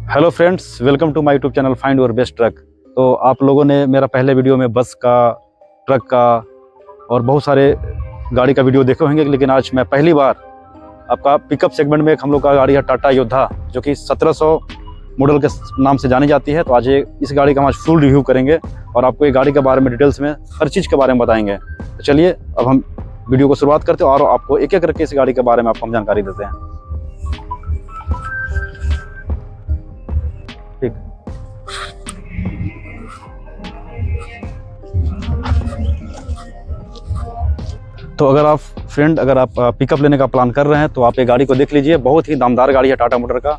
Hello friends, welcome to my YouTube channel find your best truck. तो आप लोगों ने मेरा पहले वीडियो में बस का, ट्रक का और बहुत सारे गाड़ी का वीडियो देखे होंगे, लेकिन आज मैं पहली बार आपका पिकअप सेगमेंट में एक हम लोग का गाड़ी है टाटा योद्धा, जो कि 1700 मॉडल के नाम से जानी जाती है। तो आज इस गाड़ी का हम आज फुल रिव्यू करेंगे और आपको ये गाड़ी के बारे में डिटेल्स में हर चीज़ के बारे में बताएंगे। तो चलिए अब हम वीडियो को शुरुआत करते हैं और आपको एक एक करके इस गाड़ी के बारे में आपको हम जानकारी देते हैं। ठीक, तो अगर आप पिकअप लेने का प्लान कर रहे हैं तो आप ये गाड़ी को देख लीजिए। बहुत ही दमदार गाड़ी है टाटा मोटर का,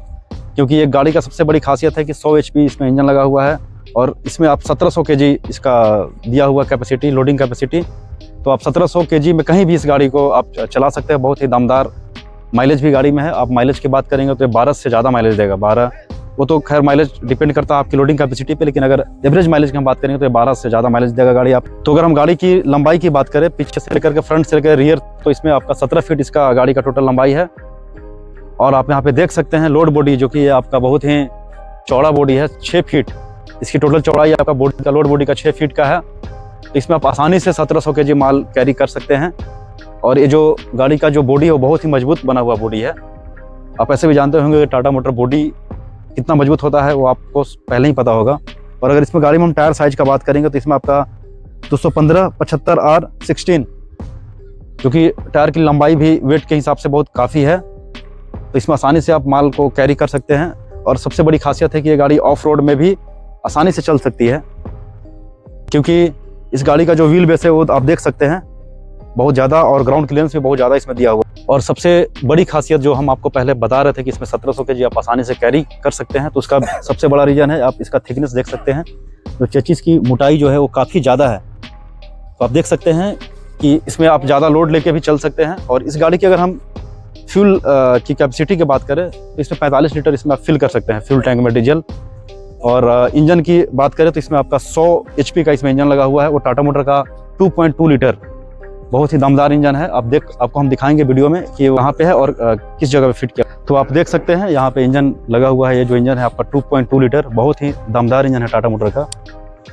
क्योंकि ये गाड़ी का सबसे बड़ी खासियत है कि 100 HP इसमें इंजन लगा हुआ है और इसमें आप 1700 kg इसका दिया हुआ कैपेसिटी, लोडिंग कैपेसिटी। तो आप 1700 kg में कहीं भी इस गाड़ी को आप चला सकते हैं। बहुत ही दमदार माइलेज भी गाड़ी में है। आप माइलेज की बात करेंगे तो 12 से ज़्यादा माइलेज देगा। 12, वो तो खैर माइलेज डिपेंड करता है आपकी लोडिंग कैपेसिटी पे, लेकिन अगर एवरेज माइलेज की हम बात करेंगे तो 12 से ज़्यादा माइलेज देगा गाड़ी आप। तो अगर हम गाड़ी की लंबाई की बात करें, पीछे से लेकर के फ्रंट से लेकर रियर, तो इसमें आपका 17 फीट इसका गाड़ी का टोटल लंबाई है। और आप यहाँ पे देख सकते हैं लोड बॉडी, जो कि आपका बहुत ही चौड़ा बॉडी है, 6 फीट इसकी टोटल चौड़ाई आपका बॉडी का, लोड बॉडी का 6 फीट का है। तो इसमें आप आसानी से 1700 kg माल कैरी कर सकते हैं। और ये जो गाड़ी का जो बॉडी है वो बहुत ही मजबूत बना हुआ बॉडी है। आप ऐसे भी जानते होंगे कि टाटा मोटर बॉडी कितना मजबूत होता है, वो आपको पहले ही पता होगा। और अगर इसमें गाड़ी में हम टायर साइज का बात करेंगे तो इसमें आपका 215/75 R16, जो कि टायर की लंबाई भी वेट के हिसाब से बहुत काफ़ी है। तो इसमें आसानी से आप माल को कैरी कर सकते हैं। और सबसे बड़ी खासियत है कि ये गाड़ी ऑफ रोड में भी आसानी से चल सकती है, क्योंकि इस गाड़ी का जो व्हील बेस है वो आप देख सकते हैं बहुत ज़्यादा, और ग्राउंड क्लियरेंस भी बहुत ज़्यादा इसमें दिया हुआ। और सबसे बड़ी खासियत जो हम आपको पहले बता रहे थे कि इसमें 1700 kg आप आसानी से कैरी कर सकते हैं, तो उसका सबसे बड़ा रीज़न है आप इसका थिकनेस देख सकते हैं। तो चेचिस की मोटाई जो है वो काफ़ी ज़्यादा है। तो आप देख सकते हैं कि इसमें आप ज़्यादा लोड लेके भी चल सकते हैं। और इस गाड़ी की अगर हम फ्यूल की कैपेसिटी की बात करें तो इसमें 45 लीटर इसमें आप फिल कर सकते हैं फ्यूल टैंक में डीजल। और इंजन की बात करें तो इसमें आपका 100 HP का इसमें इंजन लगा हुआ है, वो टाटा मोटर का 2.2 लीटर बहुत ही दमदार इंजन है। आपको हम दिखाएंगे वीडियो में कि वहाँ पे है और किस जगह पे फिट किया। तो आप देख सकते हैं यहाँ पे इंजन लगा हुआ है। ये जो इंजन है आपका 2.2 लीटर, बहुत ही दमदार इंजन है टाटा मोटर का।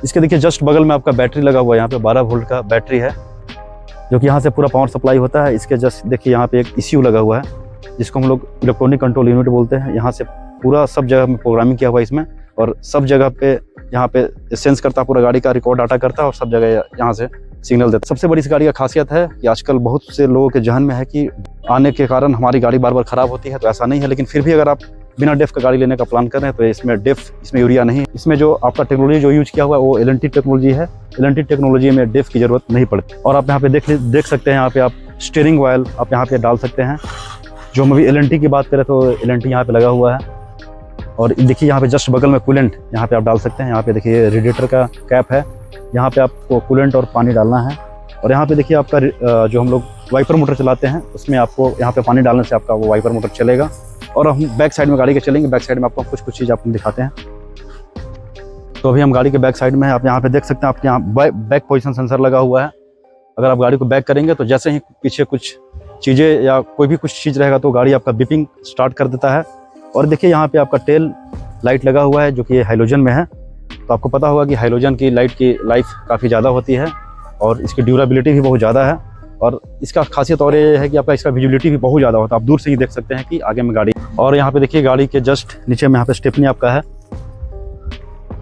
इसके देखिए जस्ट बगल में आपका बैटरी लगा हुआ है, यहाँ पे 12 वोल्ट का बैटरी है, जो कि यहाँ से पूरा पावर सप्लाई होता है। इसके जस्ट देखिए यहाँ पे एक ECU लगा हुआ है, जिसको हम लोग इलेक्ट्रॉनिक कंट्रोल यूनिट बोलते हैं। यहाँ से पूरा सब जगह में प्रोग्रामिंग किया हुआ है इसमें, और सब जगह पे यहाँ पे सेंस करता है, पूरा गाड़ी का रिकॉर्ड डाटा करता है और सब जगह यहाँ से सिग्नल देता है। सबसे बड़ी इस गाड़ी का खासियत है कि आजकल बहुत से लोगों के जहन में है कि आने के कारण हमारी गाड़ी बार बार ख़राब होती है, तो ऐसा नहीं है। लेकिन फिर भी अगर आप बिना डेफ का गाड़ी लेने का प्लान कर रहे हैं तो इसमें डेफ, इसमें यूरिया नहीं। इसमें जो आपका टेक्नोलॉजी जो यूज किया हुआ है वो LNT टेक्नोलॉजी है। LNT टेक्नोलॉजी में डेफ की ज़रूरत नहीं पड़ती। और आप यहाँ पे देख सकते हैं, यहाँ पे आप स्टीयरिंग ऑयल आप यहाँ पे डाल सकते हैं। जो हम अभी LNT की बात करें तो LNT यहाँ पे लगा हुआ है। और देखिए यहाँ पे जस्ट बगल में कूलेंट यहाँ पे आप डाल सकते हैं। यहाँ पे देखिए रेडिएटर का कैप है, यहाँ पे आपको कूलेंट और पानी डालना है। और यहाँ पे देखिए आपका जो हम लोग वाइपर मोटर चलाते हैं उसमें आपको यहाँ पे पानी डालने से आपका वो वाइपर मोटर चलेगा। और हम बैक साइड में गाड़ी के चलेंगे, बैक साइड में आपको कुछ चीज़ आपको दिखाते हैं। तो अभी हम गाड़ी के बैक साइड में है। आप यहाँ पे देख सकते हैं आपके यहाँ बैक पोजिशन सेंसर लगा हुआ है। अगर आप गाड़ी को बैक करेंगे तो जैसे ही पीछे कुछ चीज़ें या कोई भी कुछ चीज़ रहेगा तो गाड़ी आपका बीपिंग स्टार्ट कर देता है। और देखिए यहाँ पे आपका टेल लाइट लगा हुआ है, जो कि हाइलोजन में है। तो आपको पता होगा कि हाइलोजन की लाइट की लाइफ काफ़ी ज़्यादा होती है और इसकी ड्यूरेबिलिटी भी बहुत ज़्यादा है। और इसका खासियत और ये है कि आपका इसका विजिबिलिटी भी बहुत ज़्यादा होता है। आप दूर से ही देख सकते हैं कि आगे में गाड़ी। और यहाँ पे देखिए गाड़ी के जस्ट नीचे में यहाँ पे स्टेपनी आपका है।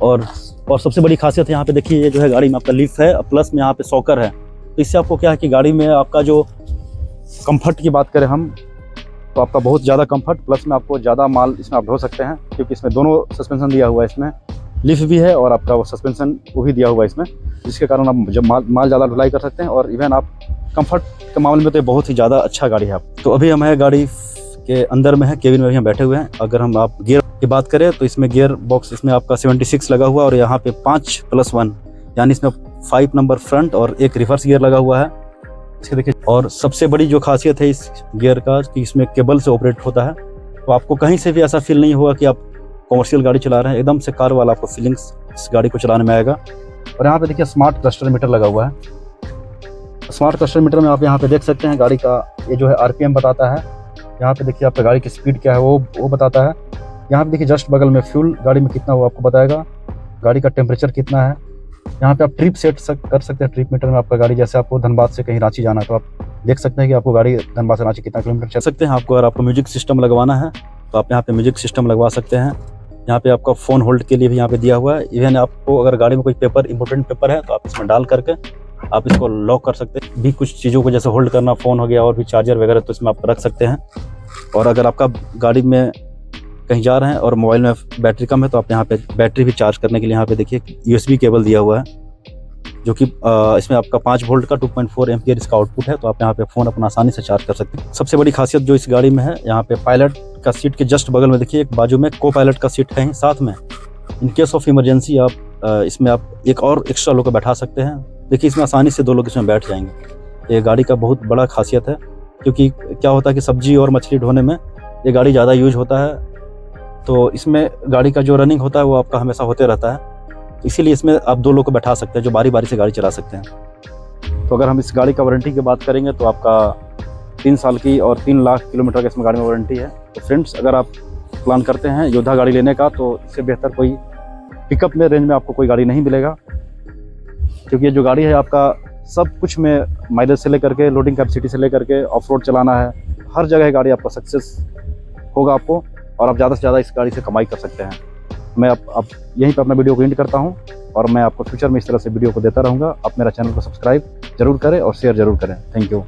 और सबसे बड़ी खासियत यहाँ पे देखिए ये जो है गाड़ी में आपका लिफ्ट है, प्लस में यहाँ पे सॉकर है। तो इससे आपको क्या है कि गाड़ी में आपका जो कंफर्ट की बात करें हम, तो आपका बहुत ज़्यादा कंफर्ट, प्लस में आपको ज़्यादा माल इसमें आप ढो सकते हैं, क्योंकि इसमें दोनों सस्पेंशन दिया हुआ है। इसमें लिफ्ट भी है और आपका वो सस्पेंशन वो भी दिया हुआ है इसमें, जिसके कारण आप जब माल ज़्यादा ढुलाई कर सकते हैं। और इवन आप कंफर्ट के मामले में तो बहुत ही ज़्यादा अच्छा गाड़ी है आप। तो अभी हम है गाड़ी के अंदर में है, केबिन में भी हम बैठे हुए हैं। अगर हम आप गियर की बात करें तो इसमें गियर बॉक्स इसमें आपका 76 लगा हुआ है, और यहाँ पे 5+1 यानी इसमें 5 नंबर फ्रंट और एक रिवर्स गियर लगा हुआ है। इसके देखिए, और सबसे बड़ी जो खासियत है इस गियर का कि इसमें केबल से ऑपरेट होता है। तो आपको कहीं से भी ऐसा फील नहीं होगा कि आप कॉमर्शियल गाड़ी चला रहे हैं, एकदम से कार वाला आपको फीलिंग्स इस गाड़ी को चलाने में आएगा। और यहाँ पे देखिए स्मार्ट क्लस्टर मीटर लगा हुआ है। स्मार्ट क्लस्टर मीटर में आप यहाँ पे देख सकते हैं गाड़ी का ये जो है RPM बताता है। यहाँ पे देखिए आपका गाड़ी की स्पीड क्या है वो बताता है। यहाँ पे देखिए जस्ट बगल में फ्यूल गाड़ी में कितना वो आपको बताएगा, गाड़ी का टेम्परेचर कितना है। यहाँ पे आप ट्रिप सेट कर सकते हैं, ट्रिप मीटर में आपका गाड़ी, जैसे आपको धनबाद से कहीं रांची जाना है तो आप देख सकते हैं कि आपको गाड़ी धनबाद से रांची कितना किलोमीटर चल सकते हैं। आपको अगर आपको म्यूजिक सिस्टम लगवाना है तो आप यहाँ पे म्यूजिक सिस्टम लगवा सकते हैं। यहाँ पे आपका फ़ोन होल्ड के लिए भी यहाँ पे दिया हुआ है। इवन आपको अगर गाड़ी में कोई पेपर इंपॉर्टेंट पेपर है तो आप इसमें डाल करके आप इसको लॉक कर सकते हैं भी। कुछ चीज़ों को जैसे होल्ड करना, फ़ोन हो गया और भी चार्जर वगैरह, तो इसमें आप रख सकते हैं। और अगर आपका गाड़ी में कहीं जा रहे हैं और मोबाइल में बैटरी कम है तो आप यहाँ पे बैटरी भी चार्ज करने के लिए यहाँ पे देखिए USB केबल दिया हुआ है, जो कि इसमें आपका 5 वोल्ट का 2.4 एम्पियर इसका आउटपुट है। तो आप यहाँ पे फ़ोन अपना आसानी से चार्ज कर सकते हैं। सबसे बड़ी खासियत जो इस गाड़ी में है, यहाँ पे पायलट का सीट के जस्ट बगल में देखिए एक बाजू में को पायलट का सीट है साथ में। इन केस ऑफ इमरजेंसी आप इसमें आप एक और एक्स्ट्रा लोग को बैठा सकते हैं। देखिए इसमें आसानी से 2 लोग इसमें बैठ जाएंगे। ये गाड़ी का बहुत बड़ा खासियत है, क्योंकि क्या होता है कि सब्जी और मछली ढोने में ये गाड़ी ज़्यादा यूज होता है, तो इसमें गाड़ी का जो रनिंग होता है वो आपका हमेशा होते रहता है। इसीलिए इसमें आप 2 लोग को बैठा सकते हैं जो बारी बारी से गाड़ी चला सकते हैं। तो अगर हम इस गाड़ी का वारंटी की बात करेंगे तो आपका 3 साल की और 3 लाख किलोमीटर का इसमें गाड़ी में वारंटी है। तो फ्रेंड्स, अगर आप प्लान करते हैं योद्धा गाड़ी लेने का तो इससे बेहतर कोई पिकअप में रेंज में आपको कोई गाड़ी नहीं मिलेगा, क्योंकि ये जो गाड़ी है आपका सब कुछ में माइलेज से लेकर के, लोडिंग कैपेसिटी से लेकर के, ऑफ रोड चलाना है, हर जगह गाड़ी आपका सक्सेस होगा आपको, और आप ज़्यादा से ज़्यादा इस गाड़ी से कमाई कर सकते हैं। मैं अब यहीं पर अपना वीडियो को एंड करता हूं, और मैं आपको फ्यूचर में इस तरह से वीडियो को देता रहूंगा। आप मेरा चैनल को सब्सक्राइब जरूर करें और शेयर जरूर करें। Thank you.